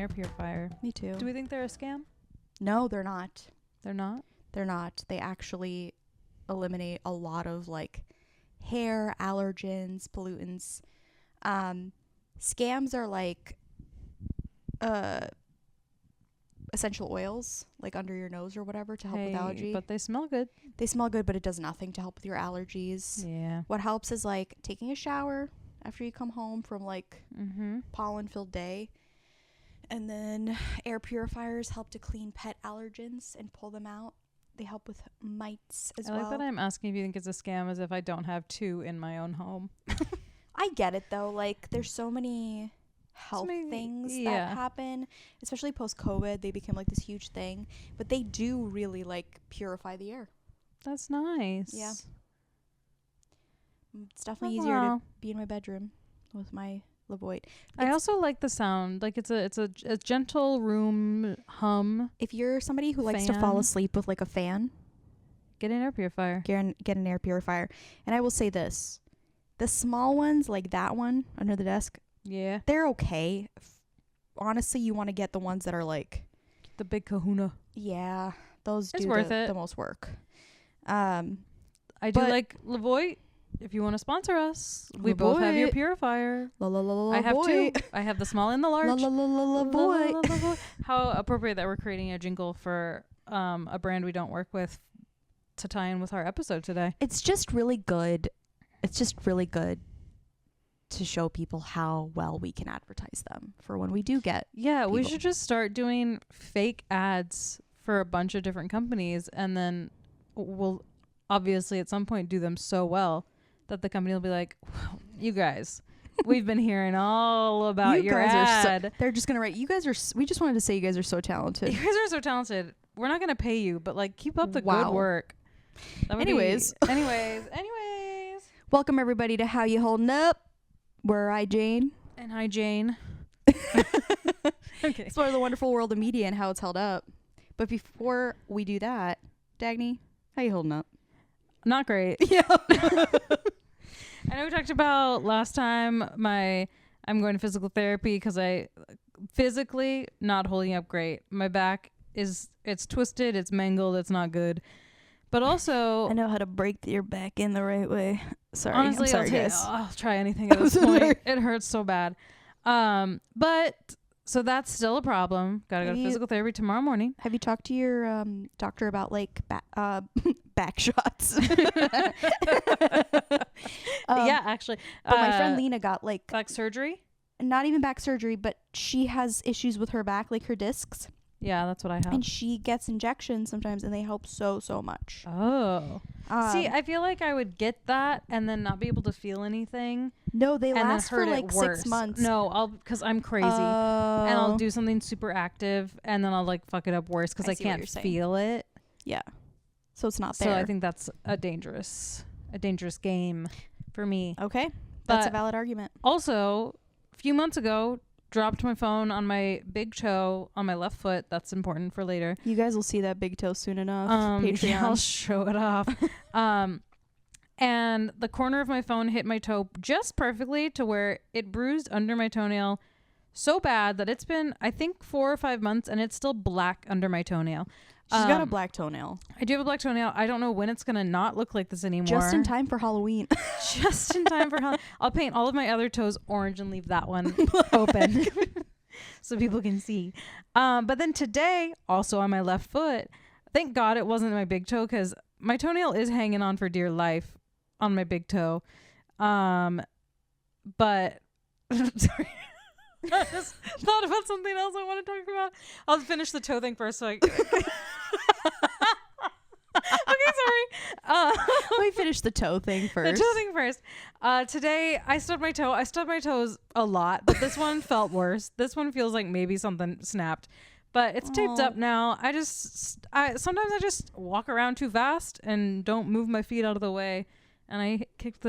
air purifier. Me too. Do we think they're a scam? No, they're not. They're not? They're not. They actually eliminate a lot of like hair allergens, pollutants. Scams are like essential oils like under your nose or whatever to help with allergy. But they smell good. They smell good, but it does nothing to help with your allergies. Yeah. What helps is like taking a shower after you come home from like pollen-filled day. And then air purifiers help to clean pet allergens and pull them out. They help with mites as well. I like that I'm asking if you think it's a scam as if I don't have 2 in my own home. I get it though. Like there's so many health things that happen, especially post-COVID. They became like this huge thing, but they do really like purify the air. That's nice. Yeah. It's definitely easier to be in my bedroom with my Levoit. I also like the sound. Like it's a gentle room hum. If you're somebody who likes to fall asleep with like a fan, get an air purifier. Get an air purifier. And I will say this. The small ones, like that one under the desk, yeah, they're okay. Honestly, you want to get the ones that are like the big kahuna. Yeah, those it's do worth the most work. I do like Levoit. If you want to sponsor us, we both have your purifier. I have 2. I have the small and the large. How appropriate that we're creating a jingle for a brand we don't work with to tie in with our episode today. It's just really good. It's just really good to show people how well we can advertise them for when we do get people. We should just start doing fake ads for a bunch of different companies, and then we'll obviously at some point do them so well that the company will be like, wow, you guys, we've been hearing all about your ad. They're just gonna write, we just wanted to say you guys are so talented. You guys are so talented. We're not gonna pay you, but like keep up the good work. Anyways. Welcome everybody to How You Holdin' Up. We're I, Jane. And hi, Jane. Okay. Explore the wonderful world of media and how it's held up. But before we do that, Dagny, how you holding up? Not great. Yeah. I know we talked about last time I'm going to physical therapy because I physically not holding up great. My back it's twisted, it's mangled, it's not good. But also, I know how to break your back in the right way. Sorry, honestly, I'm sorry, guys. I'll try anything at this point. It hurts so bad. But so that's still a problem. Gotta go to physical therapy tomorrow morning. Have you talked to your doctor about like back shots? Yeah, actually. But my friend Lena got like back surgery. Not even back surgery, but she has issues with her back, like her discs. Yeah, that's what I have. And she gets injections sometimes, and they help so much. Oh. See, I feel like I would get that and then not be able to feel anything. No, they last for like 6 months. No, because I'm crazy. And I'll do something super active, and then I'll like fuck it up worse because I can't feel it. Yeah. So it's not there. So I think that's a dangerous game for me. Okay. That's a valid argument. Also, a few months ago, dropped my phone on my big toe on my left foot. That's important for later. You guys will see that big toe soon enough. Patreon. Yeah, I'll show it off. And the corner of my phone hit my toe just perfectly to where it bruised under my toenail so bad that it's been, I think, 4 or 5 months, and it's still black under my toenail. She's got a black toenail. I do have a black toenail. I don't know when it's going to not look like this anymore. Just in time for Halloween. Just in time for Halloween. I'll paint all of my other toes orange and leave that one open so people can see. But then today, also on my left foot, thank God it wasn't my big toe because my toenail is hanging on for dear life on my big toe. But sorry. I just thought about something else I want to talk about. I'll finish the toe thing first. So okay, sorry. Let me finish the toe thing first. The toe thing first. Today I stubbed my toe. I stubbed my toes a lot, but this one felt worse. This one feels like maybe something snapped, but it's taped up now. Sometimes I just walk around too fast and don't move my feet out of the way, and I kicked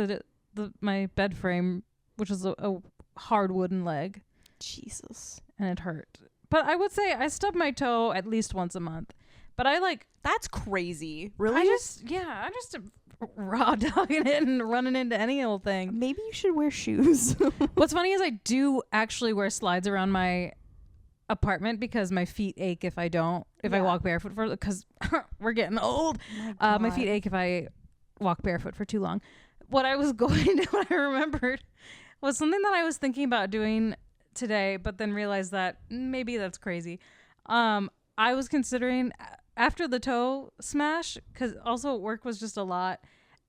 my bed frame, which is a hard wooden leg. Jesus. And it hurt. But I would say I stub my toe at least once a month. But that's crazy. Really? I'm just raw dogging it and running into any old thing. Maybe you should wear shoes. What's funny is I do actually wear slides around my apartment because my feet ache if I walk barefoot because we're getting old. My feet ache if I walk barefoot for too long. What I remembered was something that I was thinking about doing today, but then realized that maybe that's crazy. I was considering after the toe smash, because also work was just a lot,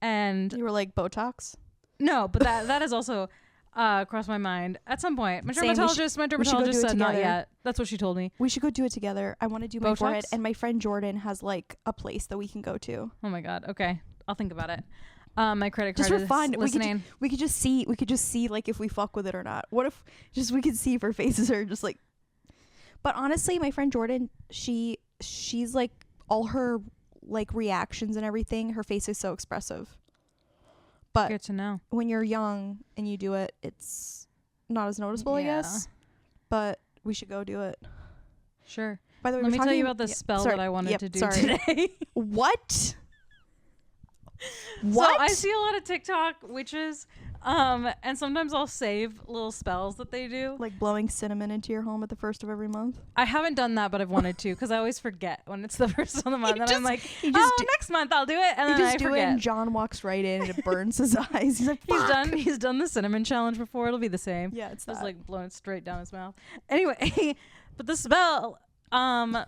and you were like Botox. No, but that is also crossed my mind at some point. My Same. dermatologist said not yet. That's what she told me. We should go do it together. I want to do my forehead, and my friend Jordan has like a place that we can go to. Oh my god. Okay, I'll think about it. My credit card just is for fun. listening. We could just see like if we fuck with it or not. What if just we could see if our faces are just like. But honestly, my friend Jordan, she's like all her like reactions and everything. Her face is so expressive. But good to know. When you're young and you do it, it's not as noticeable, I guess. But we should go do it. Sure. By the way, let me tell you about the spell that I wanted to do today. What? So I see a lot of TikTok witches, and sometimes I'll save little spells that they do, like blowing cinnamon into your home at the first of every month. I haven't done that, but I've wanted to because I always forget when it's the first of the month, and I'm like, next month I'll do it, and then I forget. And John walks right in and it burns his eyes. He's like, fuck. He's done the cinnamon challenge before. It'll be the same. Yeah, it's just like blowing it straight down his mouth. Anyway, but the spell, the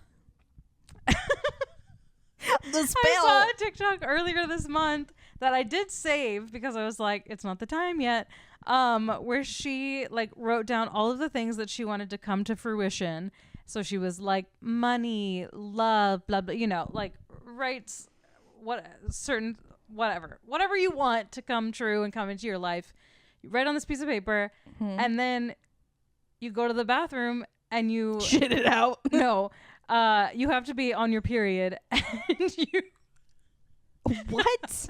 spell. I saw a TikTok earlier this month that I did save because I was like, it's not the time yet. Where she like wrote down all of the things that she wanted to come to fruition. So she was like money, love, blah blah, like writes whatever you want to come true and come into your life. You write on this piece of paper, and then you go to the bathroom and you shit it out. No. You have to be on your period, and you. What?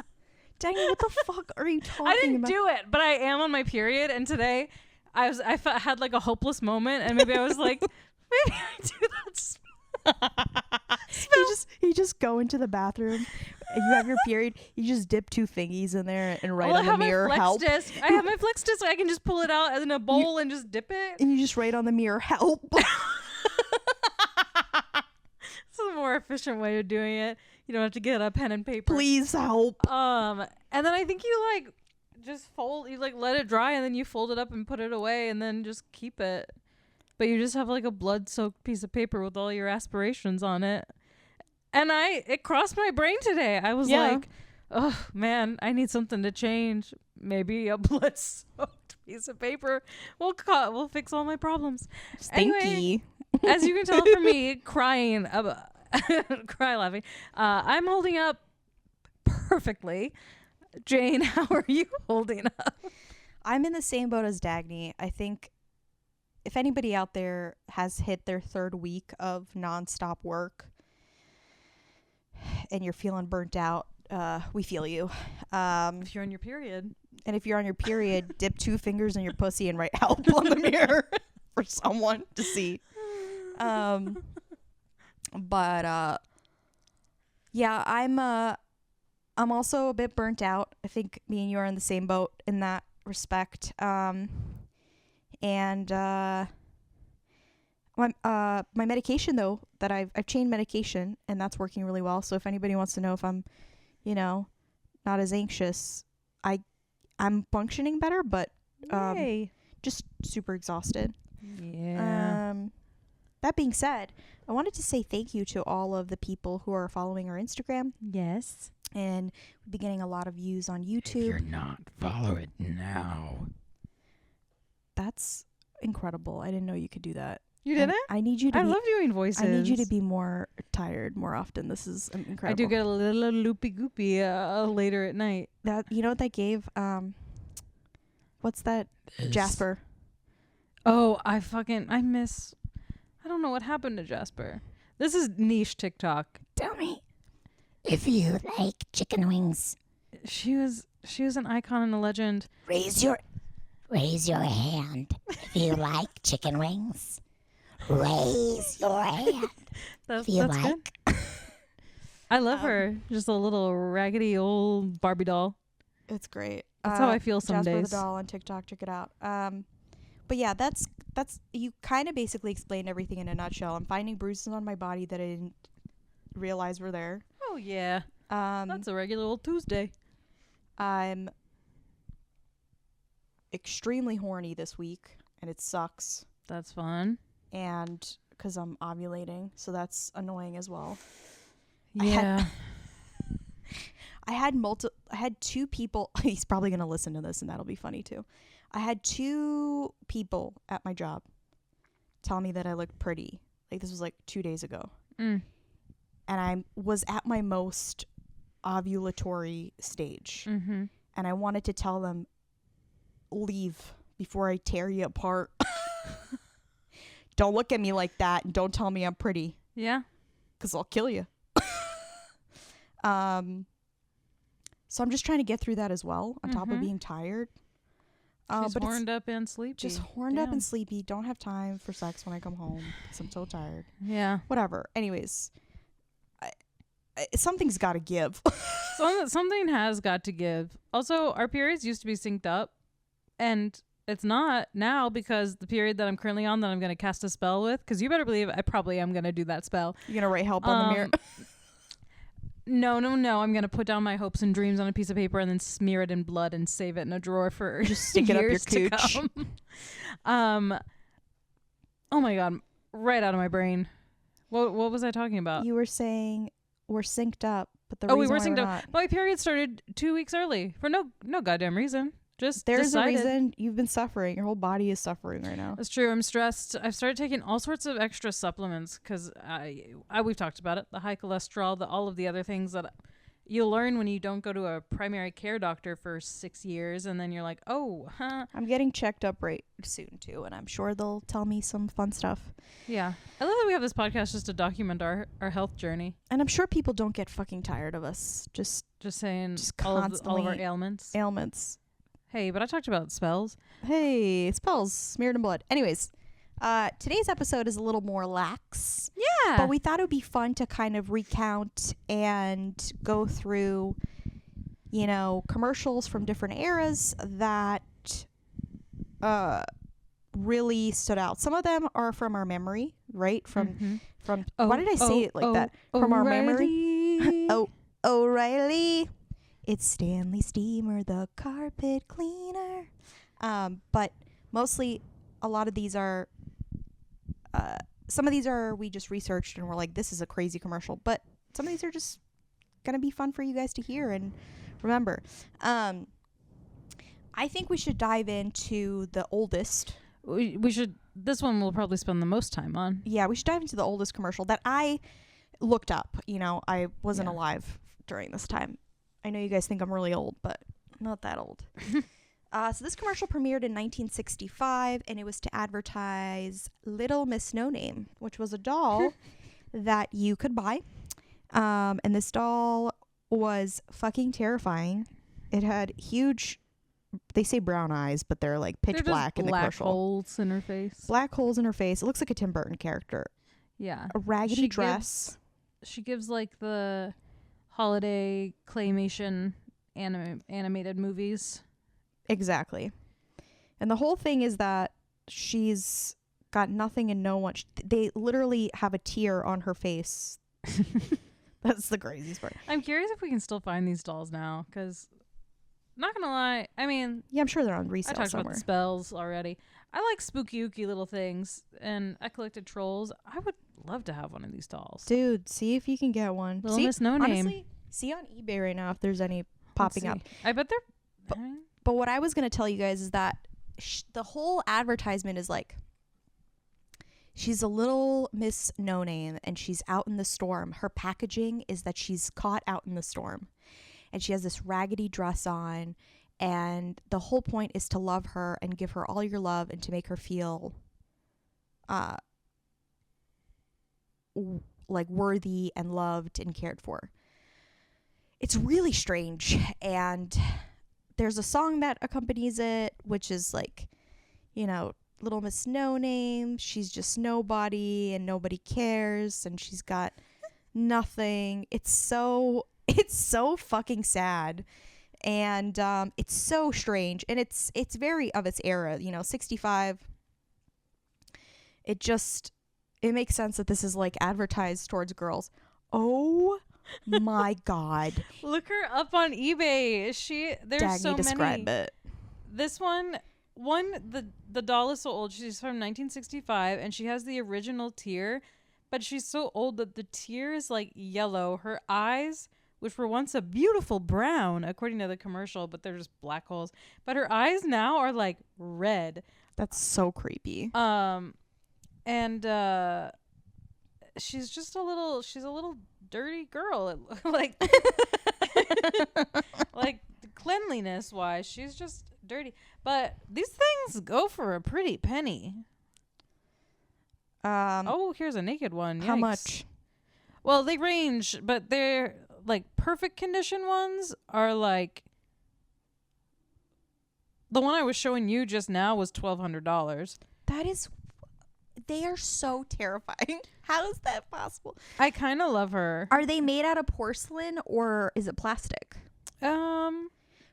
Dagny, what the fuck are you talking about? I didn't do it, but I am on my period, and today I had like a hopeless moment, and maybe I was like, maybe I do that. You just go into the bathroom, and you have your period. You just dip 2 fingies in there and write on the mirror help. Disc. I have my flex disc. I can just pull it out in a bowl and just dip it. And you just write on the mirror help. It's a more efficient way of doing it. You don't have to get a pen and paper. Please help. And then I think you like just you like let it dry, and then you fold it up and put it away, and then just keep it. But you just have like a blood-soaked piece of paper with all your aspirations on it. And it crossed my brain today. I was like, oh man, I need something to change. Maybe a blood-soaked piece of paper will fix all my problems. Stinky. Anyway, as you can tell from me crying, cry laughing, I'm holding up perfectly. Jane, how are you holding up? I'm in the same boat as Dagny. I think if anybody out there has hit their 3rd week of nonstop work and you're feeling burnt out, we feel you. If you're on your period. And if you're on your period, dip 2 fingers in your pussy and write help on the mirror for someone to see. But yeah, I'm also a bit burnt out. I think me and you are in the same boat in that respect. And my medication though, that I've changed medication, and that's working really well. So if anybody wants to know if I'm, not as anxious, I'm functioning better, but just super exhausted. Yeah. That being said, I wanted to say thank you to all of the people who are following our Instagram. Yes. And we've been getting a lot of views on YouTube. If you're not, follow it now. That's incredible. I didn't know you could do that. You didn't? I need you to I love doing voices. I need you to be more tired more often. This is incredible. I do get a little loopy goopy later at night. That what that gave what's that? Jasper. Oh, I miss. I don't know what happened to Jasper. This is niche TikTok. Tell me if you like chicken wings. She was an icon and a legend. Raise your hand if you like chicken wings. Raise your hand. That's you like. Good. I love her. Just a little raggedy old Barbie doll. It's great. That's how I feel some Jasper days. the doll on TikTok. Check it out. But But yeah, that's you kind of basically explained everything in a nutshell. I'm finding bruises on my body that I didn't realize were there. Oh yeah. That's a regular old Tuesday. I'm extremely horny this week, and it sucks. That's fun. And because I'm ovulating, so that's annoying as well. Yeah. I had two people. He's probably gonna listen to this, and that'll be funny too. I had two people at my job tell me that I looked pretty. Like, this was like 2 days ago. Mm. And I was at my most ovulatory stage. Mm-hmm. And I wanted to tell them, leave before I tear you apart. Don't look at me like that, and don't tell me I'm pretty. Yeah. Because I'll kill you. So I'm just trying to get through that as well, on top of being tired. She's horned up and sleepy. Just horned up and sleepy. Don't have time for sex when I come home because I'm so tired. Yeah. Whatever. Anyways, something's got to give. Something has got to give. Also, our periods used to be synced up, and it's not now because the period that I'm currently on that I'm going to cast a spell with, because you better believe I probably am going to do that spell. You're going to write help on the mirror? No. I'm going to put down my hopes and dreams on a piece of paper and then smear it in blood and save it in a drawer for just stick it up your years to cooch. come. Oh my God. Right out of my brain. What was I talking about? You were saying we're synced up, but the we reason were why synced we're up. not. My period started 2 weeks early for no goddamn reason. Just There's decided. a reason you've been suffering. Your whole body is suffering right now. That's true. I'm stressed. I've started taking all sorts of extra supplements because we've talked about it. The high cholesterol, all of the other things that you learn when you don't go to a primary care doctor for 6 years, and then you're like, oh, huh. I'm getting checked up right soon too, and I'm sure they'll tell me some fun stuff. Yeah. I love that we have this podcast just to document our health journey. And I'm sure people don't get fucking tired of us just saying all of our constantly ailments. Hey, but I talked about spells. Hey, spells smeared in blood. Anyways, today's episode is a little more lax. Yeah. But we thought it would be fun to kind of recount and go through, commercials from different eras that really stood out. Some of them are from our memory, right? From why did I say it like that? From our memory. O'Reilly. It's Stanley Steamer, the carpet cleaner. But mostly, a lot of these are, some of these are we just researched and we're like, this is a crazy commercial. But some of these are just going to be fun for you guys to hear and remember. I think we should dive into the oldest. We should. This one we'll probably spend the most time on. Yeah, we should dive into the oldest commercial that I looked up. I wasn't alive during this time. I know you guys think I'm really old, but I'm not that old. So this commercial premiered in 1965, and it was to advertise Little Miss No Name, which was a doll that you could buy. And this doll was fucking terrifying. It had huge, they say brown eyes, but they're like pitch black in the commercial. Black holes in her face. Black holes in her face. It looks like a Tim Burton character. Yeah. A raggedy dress. She gives like the holiday claymation animated movies. Exactly. And the whole thing is that she's got nothing and no one. They literally have a tear on her face. That's the craziest part. I'm curious if we can still find these dolls now, because not gonna lie, I mean, yeah, I'm sure they're on resale I talked somewhere. about the spells already. I like spooky little things, and I collected trolls. I would love to have one of these dolls. Dude, see if you can get one. Little Miss No Name. Honestly, see on eBay right now if there's any popping up. I bet they're. But what I was going to tell you guys is that the whole advertisement is like, she's a little Miss No Name and she's out in the storm. Her packaging is that she's caught out in the storm. And she has this raggedy dress on. And the whole point is to love her and give her all your love and to make her feel like worthy and loved and cared for. It's really strange. And there's a song that accompanies it, which is like, Little Miss No Name. She's just nobody and nobody cares and she's got nothing. It's so fucking sad. And it's so strange. And it's very of its era, 65. it makes sense that this is like advertised towards girls. Oh my God. Look her up on eBay. There's Dagny, so describe many. it. This the doll is so old. She's from 1965 and she has the original tear, but she's so old that the tear is like yellow. Her eyes, which were once a beautiful brown according to the commercial, but they're just black holes. But her eyes now are like red. That's so creepy. And she's a little dirty girl. Like like cleanliness wise, she's just dirty. But these things go for a pretty penny. Oh, here's a naked one. Yikes. How much? Well, they range, but they're like perfect condition ones are like the one I was showing you just now was $1,200. They are so terrifying. How is that possible? I kind of love her. Are they made out of porcelain or is it plastic?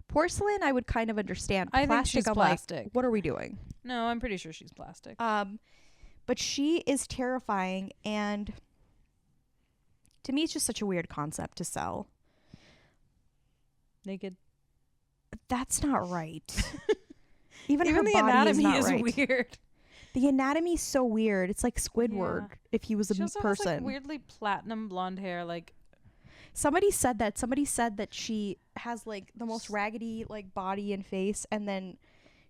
Porcelain, I would kind of understand. I think she's plastic. Like, what are we doing? No, I'm pretty sure she's plastic. But she is terrifying, and to me, it's just such a weird concept to sell. Naked. That's not right. Even her the body anatomy is not right. weird. The anatomy is so weird. It's like Squidward if he was a she also person. has like weirdly platinum blonde hair. Like somebody said that she has like the most raggedy like body and face, and then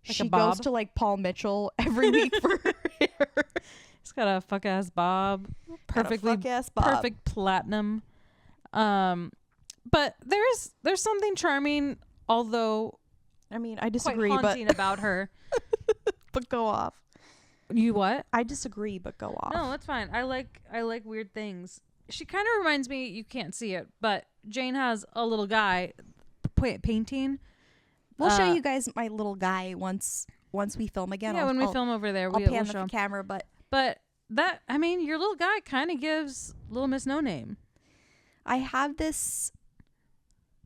like she goes to like Paul Mitchell every week for her hair. He's got a fuck ass bob, perfect platinum. But there's something charming, although I mean I disagree, quite haunting about her. But go off. You what? I disagree, but go off. No, that's fine. I like weird things. She kind of reminds me. You can't see it, but Jane has a little guy painting. We'll show you guys my little guy once we film again. Yeah, when we film over there, I'll pan the camera. But that, I mean, your little guy kind of gives Little Miss No Name. I have this.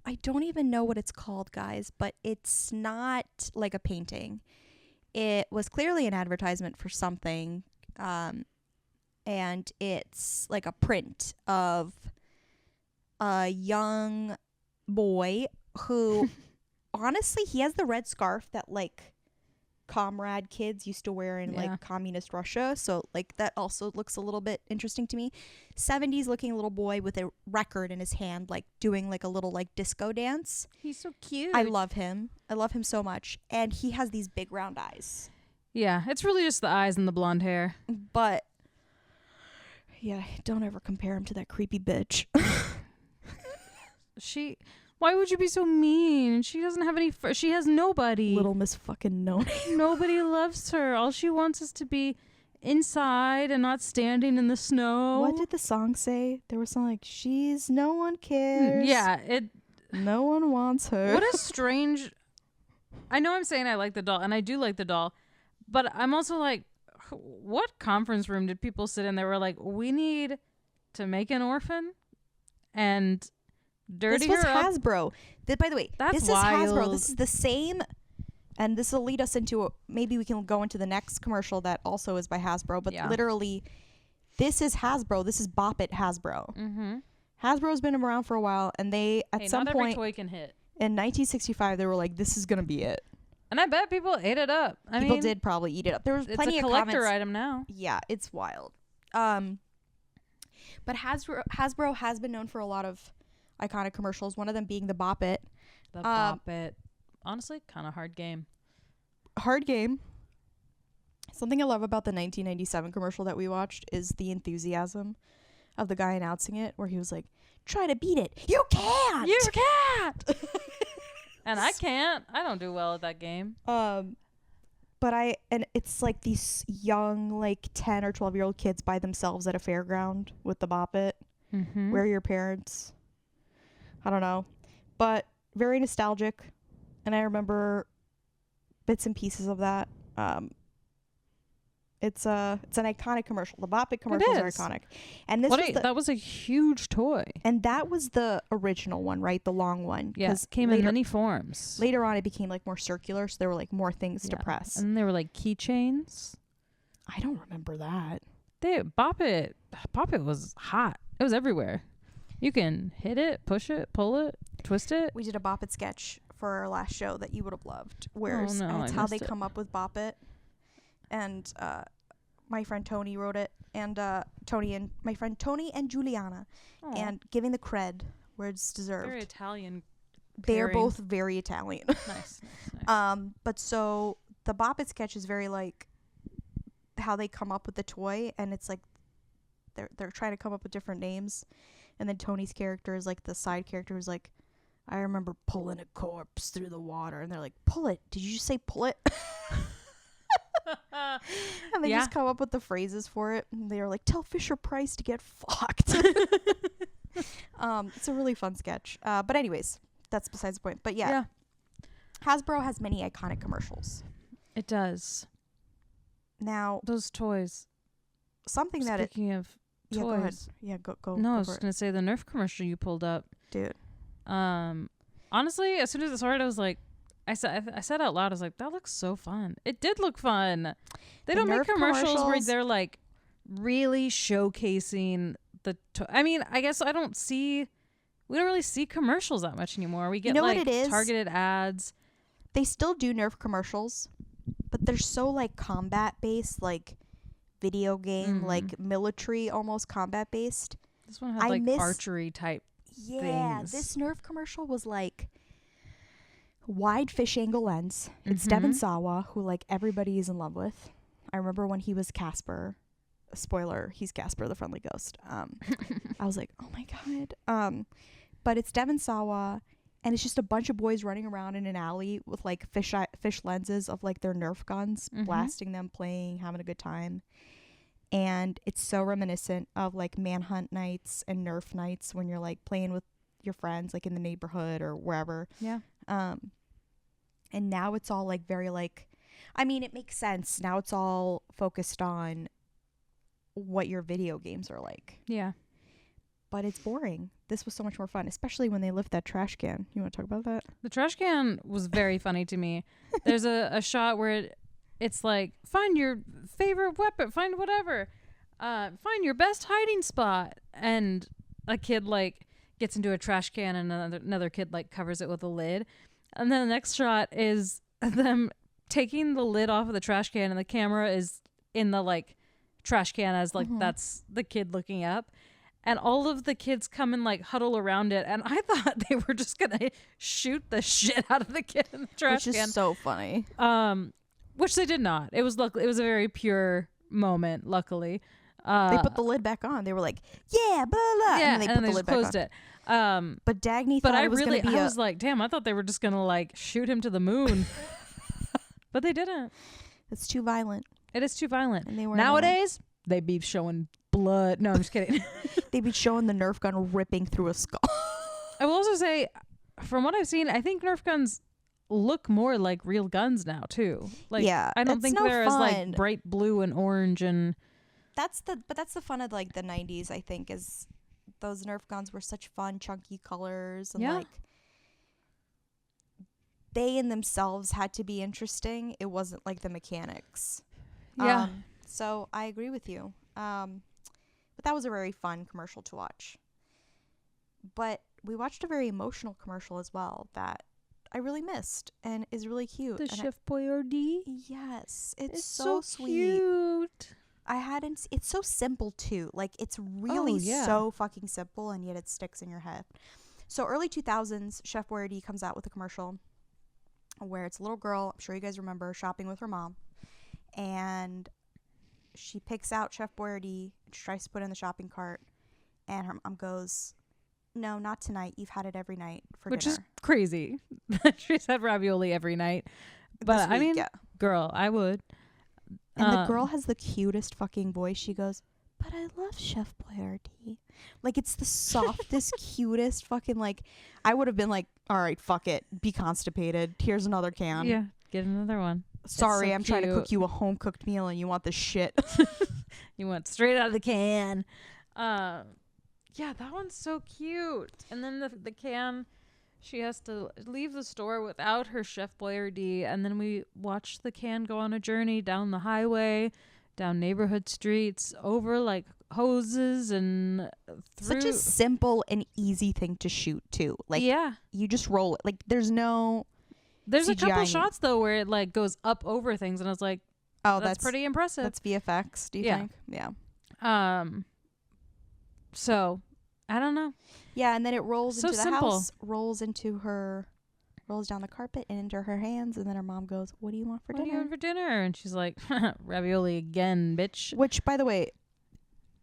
I don't even know what it's called, guys, but it's not like a painting. It was clearly an advertisement for something, and it's like a print of a young boy who, honestly, he has the red scarf that like comrade kids used to wear in like communist Russia. So like that also looks a little bit interesting to me. 70s looking little boy with a record in his hand, like doing like a little like disco dance. He's so cute. I love him so much. And he has these big round eyes. Yeah, it's really just the eyes and the blonde hair. But yeah, don't ever compare him to that creepy bitch. Why would you be so mean? She doesn't have any she has nobody. Little Miss fucking No Name. Nobody loves her. All she wants is to be inside and not standing in the snow. What did the song say? There was something like, she's no one cares. Yeah, no one wants her. What a strange. I know I'm saying I like the doll, and I do like the doll, but I'm also like, what conference room did people sit in? They were like, we need to make an orphan and dirty her up. This was Hasbro. By the way, this is Hasbro. This is the same, and this will lead us into maybe we can go into the next commercial that also is by Hasbro. But literally, this is Hasbro. This is Bop It Hasbro. Mm-hmm. Hasbro's been around for a while, and they at some not point every toy can hit. In 1965, they were like, "This is gonna be it." And I bet people ate it up. People did probably eat it up. There was plenty of comments. It's a collector item now. Yeah, it's wild. But Hasbro has been known for a lot of iconic commercials. One of them being the Bop It. The Bop It. Honestly, kind of hard game. Hard game. Something I love about the 1997 commercial that we watched is the enthusiasm of the guy announcing it, where he was like, "Try to beat it. You can't. You can't." And I can't. I don't do well at that game. But it's like these young, like 10 or 12-year-old kids by themselves at a fairground with the Bop It. Mm-hmm. Where are your parents? I don't know. But very nostalgic. And I remember bits and pieces of that. It's an iconic commercial. The Bop It commercials are iconic. And that was a huge toy. And that was the original one, right? The long one. Yeah, it came in many forms. Later on, it became like more circular, so there were like more things to press. And they were like keychains. I don't remember that. Bop It was hot. It was everywhere. You can hit it, push it, pull it, twist it. We did a Bop It sketch for our last show that you would have loved, where Oh, no, it's I how they missed it. come up with Bop It. And my friend Tony wrote it, and my friend Tony and Juliana, Aw. and giving the cred where it's deserved. Very Italian. They're pairing. both very Italian. Nice. But so the Bop It sketch is very like how they come up with the toy, and it's like they're trying to come up with different names, and then Tony's character is like the side character who's like, I remember pulling a corpse through the water, and they're like, pull it. Did you say pull it? And they Yeah. just come up with the phrases for it, and they're like, tell Fisher Price to get fucked. It's a really fun sketch. But anyways, that's besides the point. But yeah, Hasbro has many iconic commercials. It does. Now, Those toys. something that Speaking of toys. yeah, go ahead. Yeah, go. No, I go was for just it. gonna say the Nerf commercial you pulled up. Dude. Honestly, as soon as it started, I was like, I said out loud, I was like, that looks so fun. It did look fun. They The don't make Nerf commercials where commercials- they're like really showcasing the. I mean, I guess we don't really see commercials that much anymore. We get know what like it is? targeted ads. They still do Nerf commercials, but they're so like combat based, like video game, like military almost combat based. This one had I like miss- archery type. Yeah, things. this Nerf commercial was like wide fish angle lens. It's Mhm. Devon Sawa, who like everybody is in love with. I remember when he was Casper. Spoiler, he's Casper the Friendly Ghost. I was like, oh my god. But it's Devon Sawa, and it's just a bunch of boys running around in an alley with like fish lenses of like their Nerf guns, Mhm. blasting them, playing, having a good time. And it's so reminiscent of like manhunt nights and Nerf nights when you're like playing with your friends like in the neighborhood or wherever. Yeah. And now it's all like very like, I mean, it makes sense. Now it's all focused on what your video games are like. Yeah. But it's boring. This was so much more fun, especially when they lift that trash can. You want to talk about that? The trash can was very funny to me. There's a shot where it's like, find your favorite weapon, find whatever, find your best hiding spot, and a kid like gets into a trash can, and another kid like covers it with a lid, and then the next shot is them taking the lid off of the trash can, and the camera is in the like trash can as like that's the kid looking up. And all of the kids come and like huddle around it, and I thought they were just gonna shoot the shit out of the kid in the trash Which can. is so funny. Which they did not. It was a very pure moment. Luckily, They put the lid back on. They were like, "Yeah, blah blah," yeah, and then they put the just lid back closed on. it. But Dagny But thought I it was really, gonna be I was like, damn, I thought they were just gonna like shoot him to the moon, but they didn't. it's too violent, It is too violent. and they were Nowadays, they be showing blood. No, I'm just kidding. they'd be showing the Nerf gun ripping through a skull. I will also say, from what I've seen, I think Nerf guns look more like real guns now too. Like, Yeah, I don't it's think no they're as like fun. bright blue and orange and That's the fun of like the 90s, I think, is those Nerf guns were such fun, chunky colors, and Yeah. like they in themselves had to be interesting. It wasn't like the mechanics. yeah. So I agree with you. But that was a very fun commercial to watch. But we watched a very emotional commercial as well that I really missed and is really cute. The And Chef Boyardee. yes, it's, It's so sweet. cute. I hadn't. It's so simple too. Like it's really yeah. so fucking simple, and yet it sticks in your head. So early 2000s, Chef Boyardee comes out with a commercial where it's a little girl. I'm sure you guys remember shopping with her mom, and she picks out Chef Boyardee. She tries to put it in the shopping cart, and her mom goes, "No, not tonight. You've had it every night for Which dinner." is crazy. She's had ravioli every night. But This I week, mean, yeah. girl, I would. And the girl has the cutest fucking voice. She goes, "But I love Chef Boyardee." Like, it's the softest, cutest fucking, like, I would have been like, all right, fuck it. Be constipated. Here's another can. Yeah, get another one. Sorry, so I'm trying to cook cute. you a home-cooked meal and you want this shit. You went straight out of the can. Yeah, that one's so cute. And then the can, she has to leave the store without her Chef Boyardee, and then we watch the can go on a journey down the highway down neighborhood streets, over like hoses and through. Such a simple and easy thing to shoot too. Like yeah. you just roll it. Like there's a couple CGI. shots though where it like goes up over things, and I was like, Oh, that's pretty impressive. That's VFX, do you Yeah. think? Yeah. So I don't know. Yeah, and then it rolls So into the simple. house, rolls down the carpet and into her hands, and then her mom goes, "What do you want for What do you dinner?" want for dinner? And she's like, ravioli again, bitch. Which, by the way,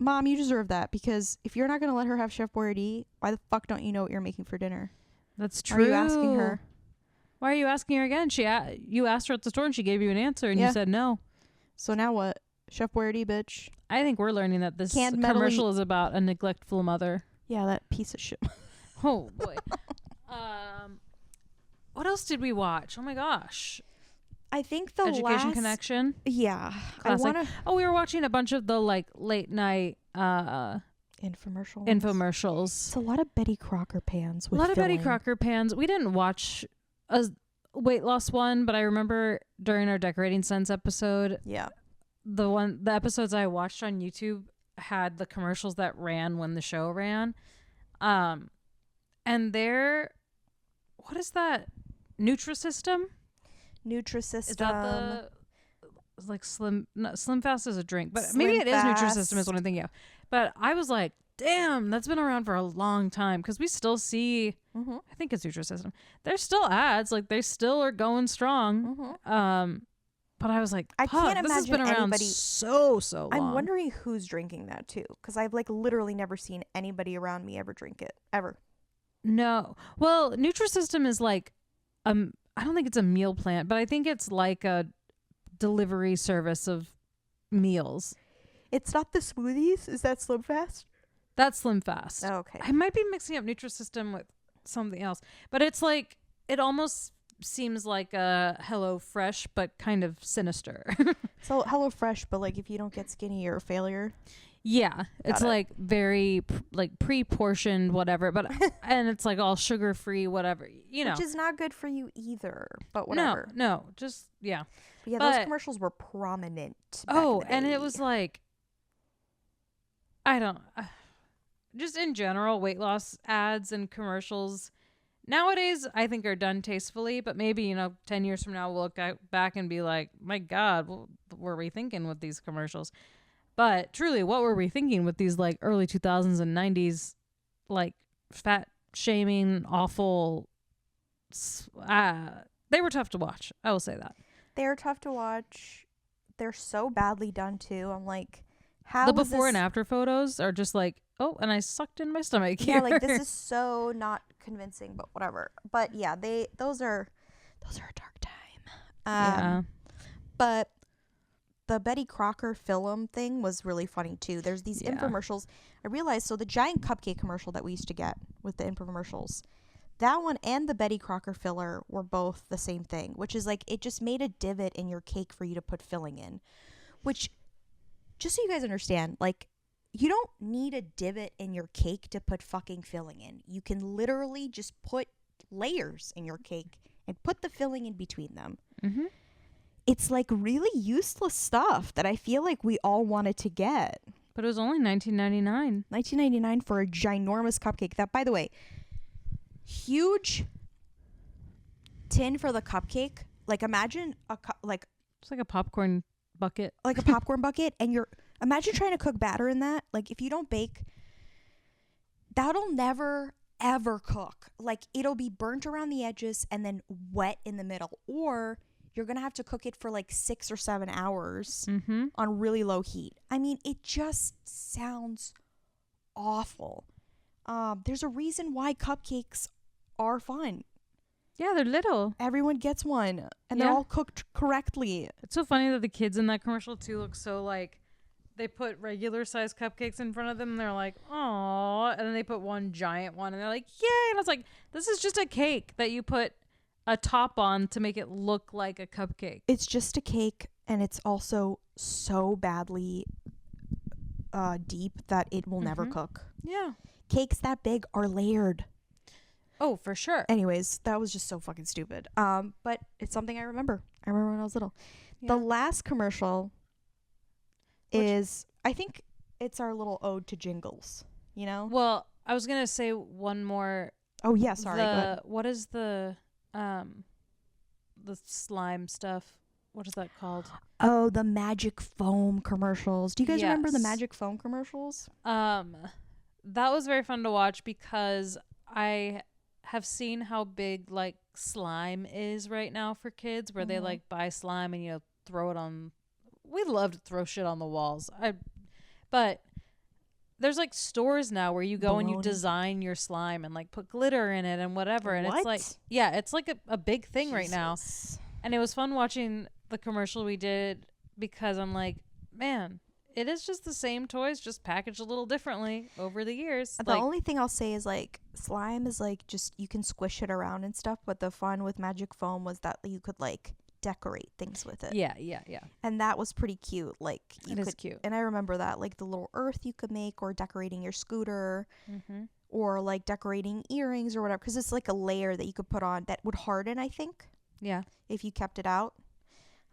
Mom, you deserve that, because if you're not gonna let her have Chef Boyardee, why the fuck don't you know what you're making for dinner? That's Why true. are you asking her? Why are you asking her again? You asked her at the store and she gave you an answer and Yeah. you said no. So now what? Chef Boyardee, bitch. I think we're learning that this Canned metal commercial is about a neglectful mother. Yeah, that piece of shit. Oh boy. What else did we watch? Oh my gosh. I think the Education Connection. Yeah, Classic. I want to Oh, we were watching a bunch of the like late night infomercials. infomercials. It's a lot of Betty Crocker pans. A With lot of Betty filling. Crocker pans. We didn't watch a weight loss one, but I remember during our Decorating Sense episode, Yeah. the episodes I watched on YouTube had the commercials that ran when the show ran. And what is that? Nutrisystem? Nutrisystem. Is that the like Slim Fast is a drink, but Slim maybe it is Fast. Nutrisystem is what I'm thinking of. But I was like, damn, that's been around for a long time, because we still see. Mm-hmm. I think it's Nutrisystem. There's still ads, like they still are going strong. Mm-hmm. But I was like, I can't this has been imagine around anybody- so long. I'm wondering who's drinking that too, because I've like literally never seen anybody around me ever drink it ever. No. Well, Nutrisystem is like, I don't think it's a meal plan, but I think it's like a delivery service of meals. It's not the smoothies. Is that Slim Fast? That's Slim Fast. Oh, okay. I might be mixing up Nutrisystem with something else, but it's like, it almost seems like a Hello Fresh, but kind of sinister. So HelloFresh, but like if you don't get skinny, you're a failure. Yeah, it's Got it. like very like pre-portioned whatever, but and it's like all sugar-free whatever, you know. Which is not good for you either, but whatever. No, just yeah. But yeah, But- those commercials were prominent. back Oh, in the and day. it was like, I don't, just in general, weight loss ads and commercials nowadays I think are done tastefully, but maybe 10 years from now we'll look back and be like, my God, what were we thinking with these commercials? But truly, what were we thinking with these like early 2000s and 90s like fat shaming, awful? They were tough to watch. I will say that. They're tough to watch. They're so badly done too. I'm like, how The was before this- and after photos are just like, oh, and I sucked in my stomach Yeah, here. like this is so not convincing, but whatever. But yeah, those are a dark time. Yeah. But the Betty Crocker film thing was really funny too. There's these Yeah. infomercials. I realized, so the giant cupcake commercial that we used to get with the infomercials, that one and the Betty Crocker filler were both the same thing, which is like it just made a divot in your cake for you to put filling in. Which, just so you guys understand, like, you don't need a divot in your cake to put fucking filling in. You can literally just put layers in your cake and put the filling in between them. Mm-hmm. It's like really useless stuff that I feel like we all wanted to get. But it was only $19.99. $19.99 for a ginormous cupcake. That, by the way, huge tin for the cupcake. Like, imagine It's like a popcorn bucket. like a popcorn bucket, and imagine trying to cook batter in that. Like, if you don't bake, that'll never ever cook. Like, it'll be burnt around the edges and then wet in the middle, or you're gonna have to cook it for like 6 or 7 hours Mm-hmm. on really low heat. I mean, it just sounds awful. There's a reason why cupcakes are fun. Yeah, they're little. Everyone gets one, and they're Yeah. all cooked correctly. It's so funny that the kids in that commercial too look so like, they put regular size cupcakes in front of them and they're like, "Aw," and then they put one giant one and they're like, "Yay!" And I was like, this is just a cake that you put a top on to make it look like a cupcake. It's just a cake, and it's also so badly deep that it will never Mhm. cook. Yeah. Cakes that big are layered. Oh, for sure. Anyways, that was just so fucking stupid. But it's something I remember. I remember when I was little. Yeah. The last commercial is, I think it's our little ode to jingles, you know? Well, I was gonna say one more. Oh, yeah, sorry. Go ahead. What is the slime stuff? What is that called? Oh, the magic foam commercials. Do you guys remember the Yes. magic foam commercials? That was very fun to watch because I have seen how big like slime is right now for kids, where they like buy slime and throw it on. We love to throw shit on the walls. But there's like stores now where you go and you Baloney. design your slime and like put glitter in it and whatever, and it's like, What? yeah, it's like a big thing right now. Jesus. And it was fun watching the commercial we did because I'm like, man, it is just the same toys, just packaged a little differently over the years. The only thing I'll say is like slime is like just you can squish it around and stuff, but the fun with magic foam was that you could like decorate things with it. yeah. And that was pretty cute. Like It is cute. And I remember that, like the little earth you could make, or decorating your scooter, Mm-hmm. or like decorating earrings or whatever, because it's like a layer that you could put on that would harden, I think, Yeah. if you kept it out.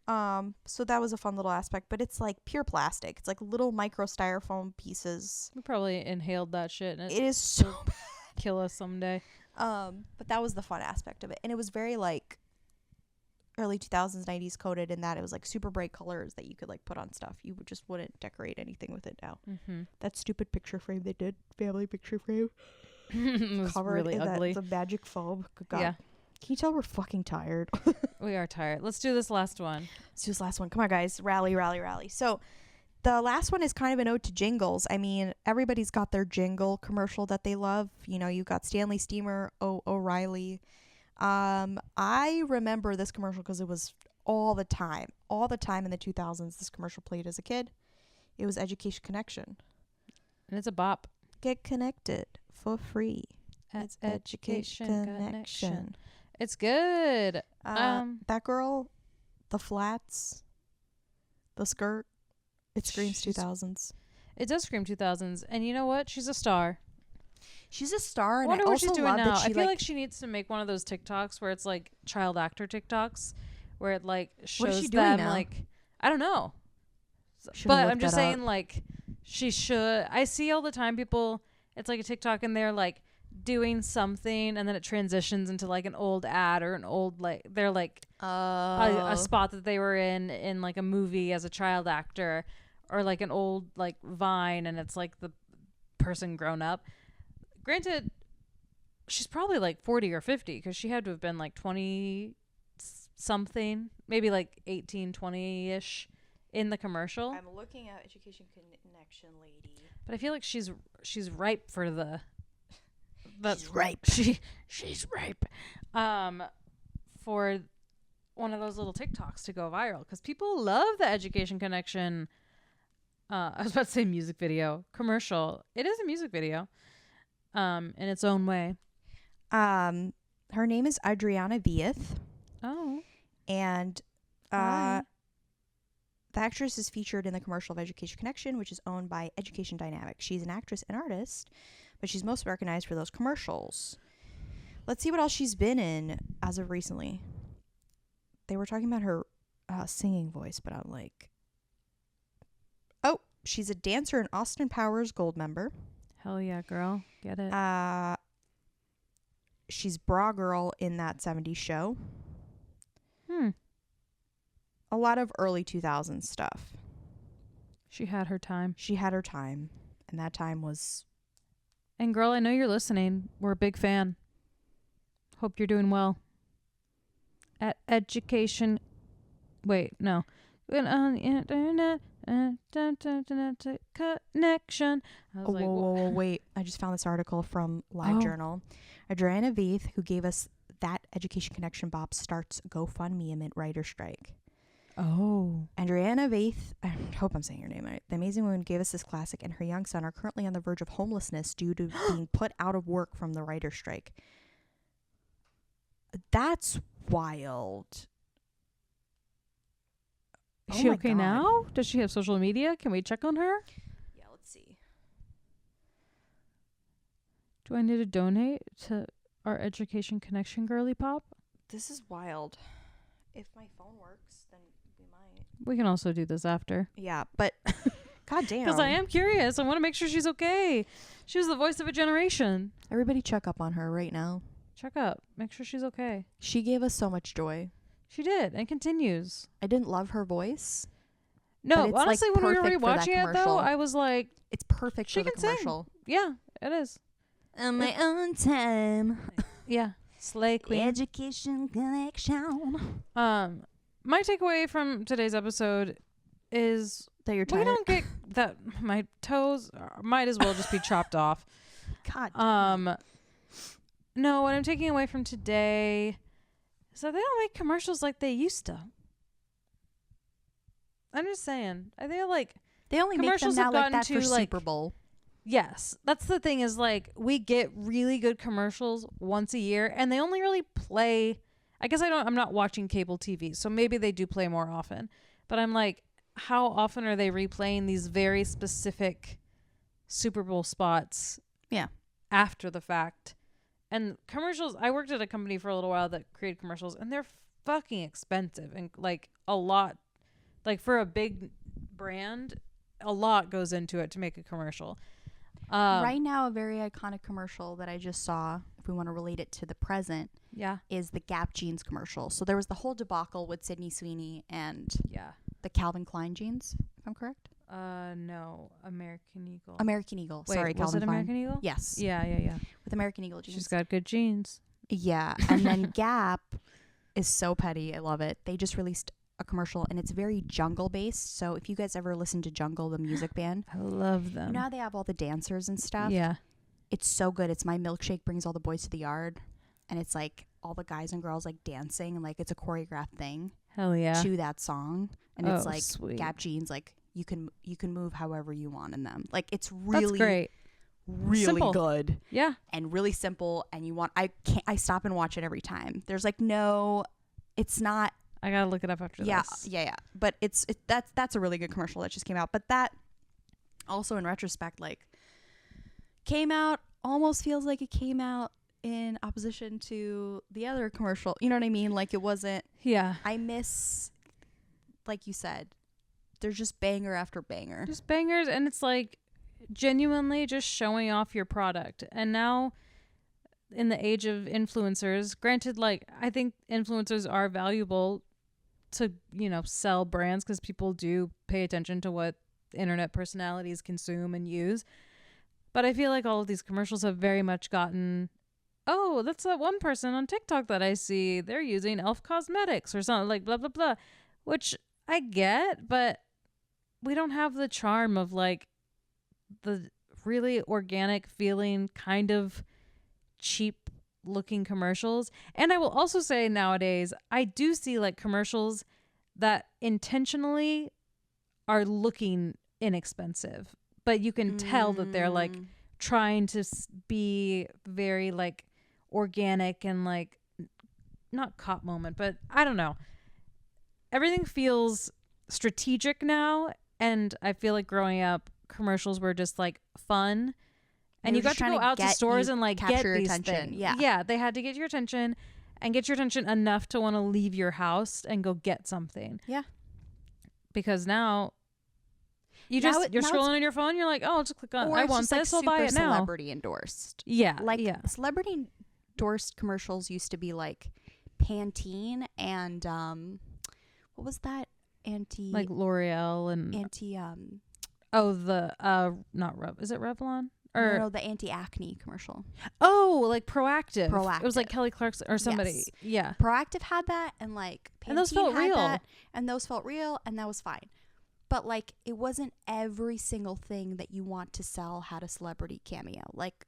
So that was a fun little aspect, but it's like pure plastic. It's like little micro styrofoam pieces. We probably inhaled that shit and It is so kill us someday. but that was the fun aspect of it, and it was very like early 2000s 90s coded in that it was like super bright colors that you could like put on stuff. You just wouldn't decorate anything with it now. Mm-hmm. That stupid picture frame they did, family picture frame, It was covered really in ugly. the magic foam. Good God. Yeah. Can you tell we're fucking tired? We are tired. Let's do this last one. Let's do this last one. Come on, guys. Rally. So the last one is kind of an ode to jingles. I mean, everybody's got their jingle commercial that they love. You know, you've got Stanley Steamer, O'Reilly. I remember this commercial because it was all the time in the 2000s. This commercial played as a kid. It was Education Connection. And it's a bop. Get connected for free. It's Education Connection. It's good. That girl, the flats, the skirt, it screams She's- 2000s. It does scream 2000s. And you know what? She's a star. She's a star, I and I wonder what also she's doing love now. that she I feel like she needs to make one of those TikToks where it's like child actor TikToks, where it like shows What is she doing them now? like, I don't know. Should've But I'm looked just that up. saying like she should. I see all the time people, it's like a TikTok and they're like doing something and then it transitions into like an old ad or an old like they're like a spot that they were in like a movie as a child actor, or like an old like Vine and it's like the person grown up. Granted, she's probably like 40 or 50 because she had to have been like 20 something, maybe like 18, 20-ish in the commercial. I'm looking at Education Connection lady. But I feel like she's ripe for the She's ripe. She's ripe. For one of those little TikToks to go viral because people love the Education Connection. I was about to say music video commercial. It is a music video, in its own way. Her name is Adriana Vieth, Oh, and Hi. the actress is featured in the commercial of Education Connection, which is owned by Education Dynamics. She's an actress and artist, but she's most recognized for those commercials. Let's see what else she's been in as of recently. They were talking about her singing voice, but I'm like, oh, she's a dancer and Austin Powers Gold member. hell yeah, girl, get it. She's Bra Girl in that 70s show. A lot of early 2000s stuff. She had her time. She had her time, and that time was... And girl, I know you're listening. We're a big fan. Hope you're doing well. At Education. Wait, no. On the internet. Connection. I was Oh, like, whoa, wait. I just found this article from LiveJournal. Adriana Vieth, who gave us that Education Connection bop, starts GoFundMe amid writer strike. oh. Adriana Vieth, I hope I'm saying her name right. The amazing woman gave us this classic, and her young son are currently on the verge of homelessness due to being put out of work from the writer strike. That's wild. Is Oh she my okay God. now? Does she have social media? Can we check on her? Yeah, let's see. Do I need to donate to our Education Connection girly pop? This is wild. If my phone works, then we might. We can also do this after. Yeah, but God damn. Because I am curious. I want to make sure she's okay. She was the voice of a generation. Everybody check up on her right now. Check up. Make sure she's okay. She gave us so much joy. She did, and continues. I didn't love her voice. No, it's, honestly, like, when we were perfect for that rewatching it, though, commercial. I was like, It's perfect she for the can sing. commercial. yeah, it is. On my own time. Yeah. Slay Queen. Education connection. My takeaway from today's episode is That you're tired. we don't get that my toes might as well just be chopped off. God. No, what I'm taking away from today is that they don't make commercials like they used to. I'm just saying. I think like They only make them commercials now have like gotten that for to, like, Super Bowl. yes, that's the thing is like we get really good commercials once a year and they only really play. I guess I'm not watching cable TV, so maybe they do play more often. But I'm like, how often are they replaying these very specific Super Bowl spots? Yeah. After the fact. And commercials, I worked at a company for a little while that created commercials and they're fucking expensive and like a lot, like for a big brand, a lot goes into it to make a commercial. Right now, a very iconic commercial that I just saw, if we want to relate it to the present, Yeah. is the Gap jeans commercial. So there was the whole debacle with Sydney Sweeney and Yeah. the Calvin Klein jeans, if I'm correct. No, American Eagle. American Eagle. Wait, Sorry, was Calvin it Klein. American Eagle? Yes. Yeah. With American Eagle jeans. She's got good jeans. Yeah. And then Gap is so petty. I love it. They just released a commercial and it's very jungle based. So if you guys ever listen to Jungle, the music band, I love them. you know how they have all the dancers and stuff? Yeah. It's so good. It's My Milkshake Brings All the Boys to the Yard. And it's like all the guys and girls like dancing and like it's a choreographed thing Hell yeah. to that song. And it's Oh, like sweet. Gap jeans, like you can move however you want in them. Like it's really That's great. really Simple. good Yeah. and really simple. And I stop and watch it every time. There's like no, it's not. I gotta look it up after this. Yeah. But that's a really good commercial that just came out. But that also in retrospect, like came out, almost feels like it came out in opposition to the other commercial. You know what I mean? Like it wasn't, Yeah. I miss, like you said, there's just banger after banger. Just bangers, and it's like genuinely just showing off your product. And now in the age of influencers, granted, like I think influencers are valuable to, you know, sell brands because people do pay attention to what internet personalities consume and use. But I feel like all of these commercials have very much gotten, oh, that's that one person on TikTok that I see. They're using Elf Cosmetics or something, like blah, blah, blah, which I get, but we don't have the charm of like the really organic feeling kind of cheap looking commercials. And I will also say nowadays, I do see like commercials that intentionally are looking inexpensive, but you can tell that they're like trying to be very like organic and like not cop moment, but I don't know. Everything feels strategic now, and I feel like growing up commercials were just like fun. And They you were got just to go trying to out to get stores you- and like capture get your these attention. things. Yeah. Yeah, they had to get your attention and get your attention enough to want to leave your house and go get something. Yeah. Because now you're Now it's- scrolling on your phone, you're like, oh, I'll just click on Or I it's want just, like, this, I'll buy it super now. celebrity endorsed. Yeah. Like yeah. celebrity endorsed commercials used to be like Pantene and what was that? Like L'Oreal and the not Rev, is it Revlon? Or no, the anti-acne commercial. oh, like Proactive. It was like Proactive. Kelly Clarkson or somebody. Yes. Yeah. Proactive had that, and like Pantene And those felt had real. that, and those felt real, and that was fine. But like, it wasn't every single thing that you want to sell had a celebrity cameo. Like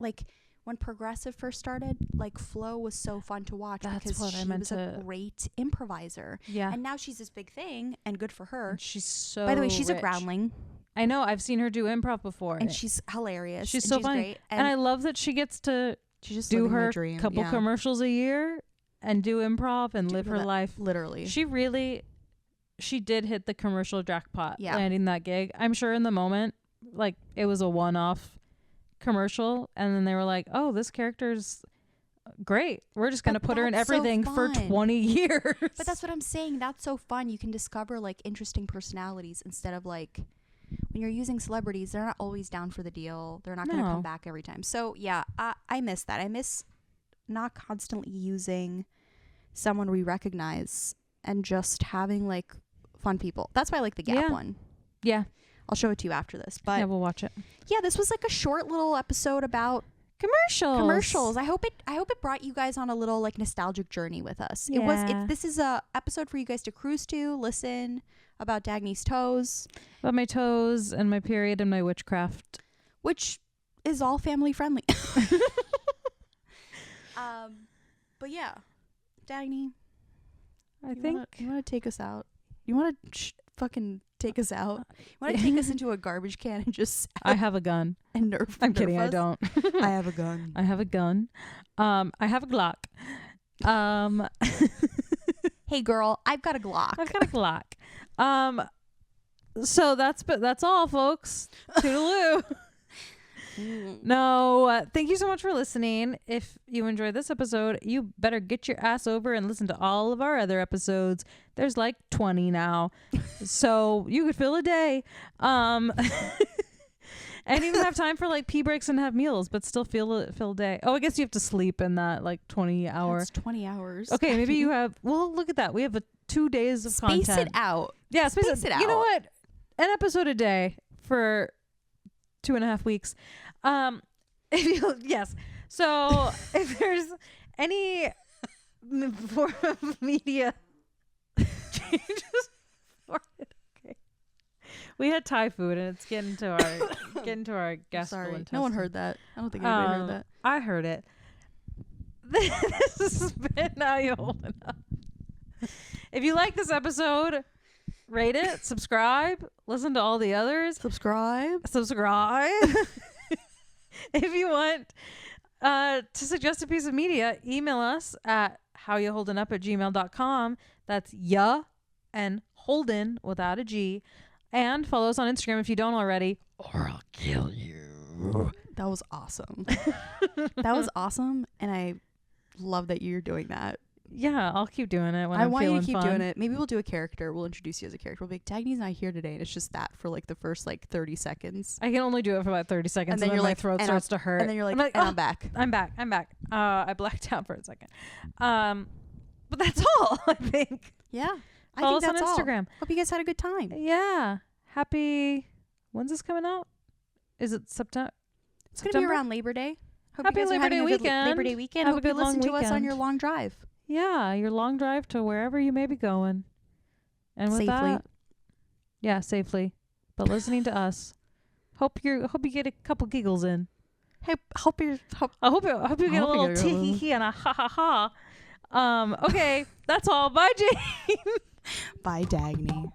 like when Progressive first started, like Flo was so fun to watch That's because what I she meant was to- a great improviser. Yeah. And now she's this big thing, and good for her. And she's so By the way, she's a rich. groundling, I know. I've seen her do improv before. and she's hilarious. she's and so she's funny. great, And I love that she gets to she's just do living my her dream. couple Yeah. commercials a year and do improv and live her that- life. Literally. She did hit the commercial jackpot Yeah. landing that gig. I'm sure in the moment, like it was a one-off commercial, and then they were like, oh, this character's great. We're just going to But put her in that's so everything for fun. 20 years. But that's what I'm saying. That's so fun. You can discover like interesting personalities instead of like when you're using celebrities, they're not always down for the deal. They're not going to No. come back every time. So yeah, I miss that. I miss not constantly using someone we recognize and just having like fun people. That's why I like the Gap Yeah. one. Yeah. I'll show it to you after this. But Yeah, we'll watch it. yeah, this was like a short little episode about Commercials. I hope it brought you guys on a little like nostalgic journey with us. Yeah. This is a episode for you guys to cruise to, listen about Dagny's toes, About my toes and my period and my witchcraft. which is all family friendly. But yeah, Dagny, I think you want to take us out. You want to fucking take us out. You want to take us into a garbage can and just I have a gun. and nerf. I'm nerf kidding. I us? don't. I have a gun. I have a gun. I have a Glock. Hey girl, I've got a Glock. I've got a Glock. So that's all, folks. Toodaloo. No, thank you so much for listening. If you enjoyed this episode, you better get your ass over and listen to all of our other episodes. There's like 20 now, so you could fill a day. And even have time for like pee breaks and have meals, but still fill a day. Oh, I guess you have to sleep in that like 20 hour. That's 20 hours. Okay, maybe you have. Well, look at that. We have 2 days of Space content. it out. Yeah, Space it You know out. what? An episode a day for 2.5 weeks. If you yes. So if there's any form of media changes for it, okay. We had Thai food and it's getting to our Sorry, no one gastrointestinal. heard that. I don't think anybody heard that. I heard it. This has been How You Holdin' Up. If you like this episode, rate it, subscribe, listen to all the others. Subscribe. If you want to suggest a piece of media, email us at howyouholdinup@gmail.com. That's ya and Holden without a G. And follow us on Instagram if you don't already, or I'll kill you. That was awesome. That was awesome, and I love that you're doing that. Yeah, I'll keep doing it when I I'm want you feeling to keep fun. doing it. Maybe we'll do a character. We'll introduce you as a character. We'll be like, Dagny's not here today, and it's just that for like the first like 30 seconds. I can only do it for about 30 seconds, And then and then you're my like, throat and starts to hurt. And then you're like, I'm like, and "Oh, I'm back. I'm back. I blacked out for a second. But that's all, I think. Yeah. I Follow think us that's on all. Instagram. Hope you guys had a good time. Yeah. Happy. When's this coming out? Is it September? It's going to be around Labor Day. Hope Happy you guys are Labor having Day a good weekend. Labor Day weekend. Have a Hope you good long listen to us on weekend. your long drive. Yeah, your long drive to wherever you may be going. And with Safely. that, safely. But listening to us. Hope you get a couple giggles in. Hey, I hope you I hope you get a hope you little get a tee little- hee hee and a ha ha ha. Okay, that's all. Bye, Jane. Bye, Dagny.